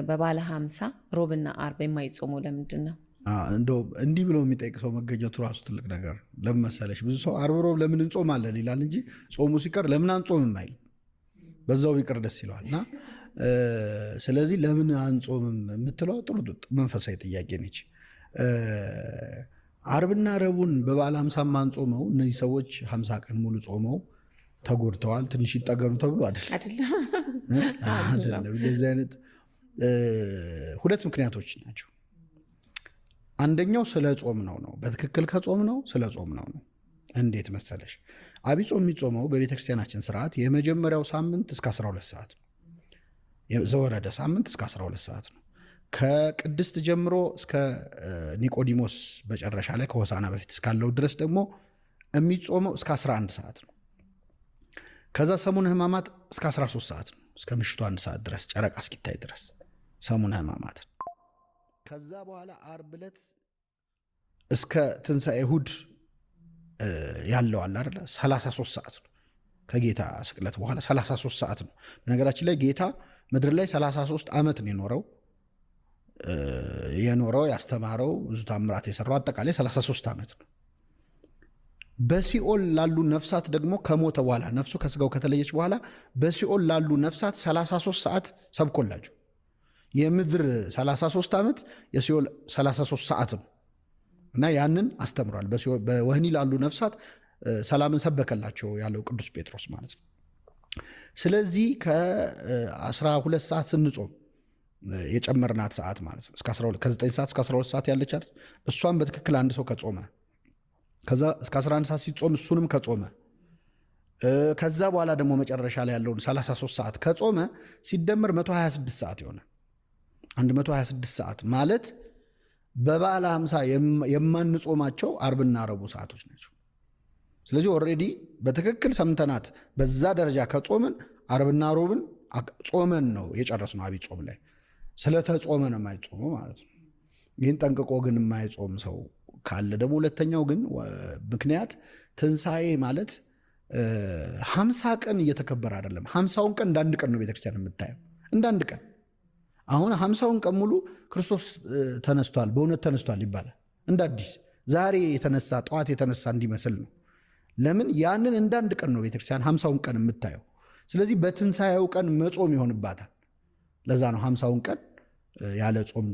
በባለ 50 ሮብና አርብ የማይጾመው ለምንድን ነው? እንደው እንዲህ ብሎ የሚጠይቅ ሰው መገኘቱ ራሱ ትልቅ ነገር። ለምን መሰለሽ? ብዙ ሰው አርብ ሮብ ለምን እንጾማለን ይላል እንጂ ጾሙ ሲቀር ለምን አንጾምም አይልም። በዛው ቢቀር ደስ ይለዋል። እና ስለዚህ ለምን አንጾምም የምትለው ጥሩ መንፈሳዊ ጥያቄ ነች። አርብና ረቡን በባለ 50 ማንጾመው እነዚህ ሰዎች 50 ቀን ሙሉ ጾመው ተጎድተዋል፣ ትንሽ ይጠገኑ ተብሎ አይደለም። እንደዚህ አይነት ሁለት ምክንያቶች ናቸው። አንደኛው ስለ ጾም ነው። በትክክል ከጾም ነው፣ ስለ ጾም ነው። እንዴት መሰለሽ? አብይ ጾም የሚጾመው በቤተክርስቲያናችን ስርዓት የመጀመሪያው ሳምንት እስከ 12 ሰዓት ነው። የዘወረደ ሳምንት እስከ 12 ሰዓት ነው። ከቅድስት ጀምሮ እስከ ኒቆዲሞስ መጨረሻ ላይ ከሆሳና በፊት እስካለው ድረስ ደግሞ የሚጾመው እስከ 11 ሰዓት ነው። ከዛ ሰሙነ ሕማማት እስከ 13 ሰዓት ነው። እስከ ምሽቱ 1 ሰዓት ድረስ ጨረቃ እስኪታይ ድረስ ሰሙነ ሕማማት። ከዛ በኋላ ዓርብ ዕለት እስከ ትንሣኤ እሑድ ያለው አለ አይደለ 33 ሰዓት ነው። ከጌታ ስቅለት በኋላ 33 ሰዓት ነው። በነገራችን ላይ ጌታ ምድር ላይ 33 ዓመት ነው የኖረው ያስተማረው፣ ብዙ ታምራት የሰራው አጠቃላይ 33 ዓመት ነው። በሲኦል ላሉ ነፍሳት ደግሞ ከሞተ በኋላ ነፍሱ ከስጋው ከተለየች በኋላ በሲኦል ላሉ ነፍሳት 33 ሰዓት ሰብኮላቸው። የምድር 33 ዓመት የሲኦል 33 ሰዓት ነው እና ያንን አስተምሯል። በወህኒ ላሉ ነፍሳት ሰላምን ሰበከላቸው ያለው ቅዱስ ጴጥሮስ ማለት ነው። ስለዚህ ከ12 ሰዓት ስንጾም የጨመርናት ሰዓት ማለት ነው ከ9 ሰዓት እስከ 12 ሰዓት ያለች አይደል? እሷን በትክክል አንድ ሰው ከጾመ ከዛ እስከ 11 ሰዓት ሲጾም እሱንም ከጾመ ከዛ በኋላ ደግሞ መጨረሻ ላይ ያለውን 33 ሰዓት ከጾመ ሲደመር 126 ሰዓት ይሆናል። 126 ሰዓት ማለት በበዓለ 50 የማንጾማቸው ዓርብና ረቡዕ ሰዓቶች ናቸው። ስለዚህ ኦልሬዲ በትክክል ሰምተናት በዛ ደረጃ ከጾምን ዓርብና ረቡዕን ጾመን ነው የጨረስነው። አብይ ጾም ላይ ስለተጾመ ነው የማይጾመው ማለት ነው። ይህን ጠንቅቆ ግን የማይጾም ሰው ካለ ደግሞ ሁለተኛው ግን ምክንያት ትንሣኤ ማለት 50 ቀን እየተከበረ አይደለም። 50ውን ቀን እንዳንድ ቀን ነው ቤተክርስቲያን የምታየው፣ እንዳንድ ቀን። አሁን 50ውን ቀን ሙሉ ክርስቶስ ተነስቷል፣ በእውነት ተነስቷል ይባላል። እንደ አዲስ ዛሬ የተነሳ ጠዋት የተነሳ እንዲመስል ነው። ለምን? ያንን እንዳንድ ቀን ነው ቤተክርስቲያን 50ውን ቀን የምታየው። ስለዚህ በትንሣኤው ቀን መጾም ይሆንባታል። ለዛ ነው 50ውን ቀን ያለ ጾም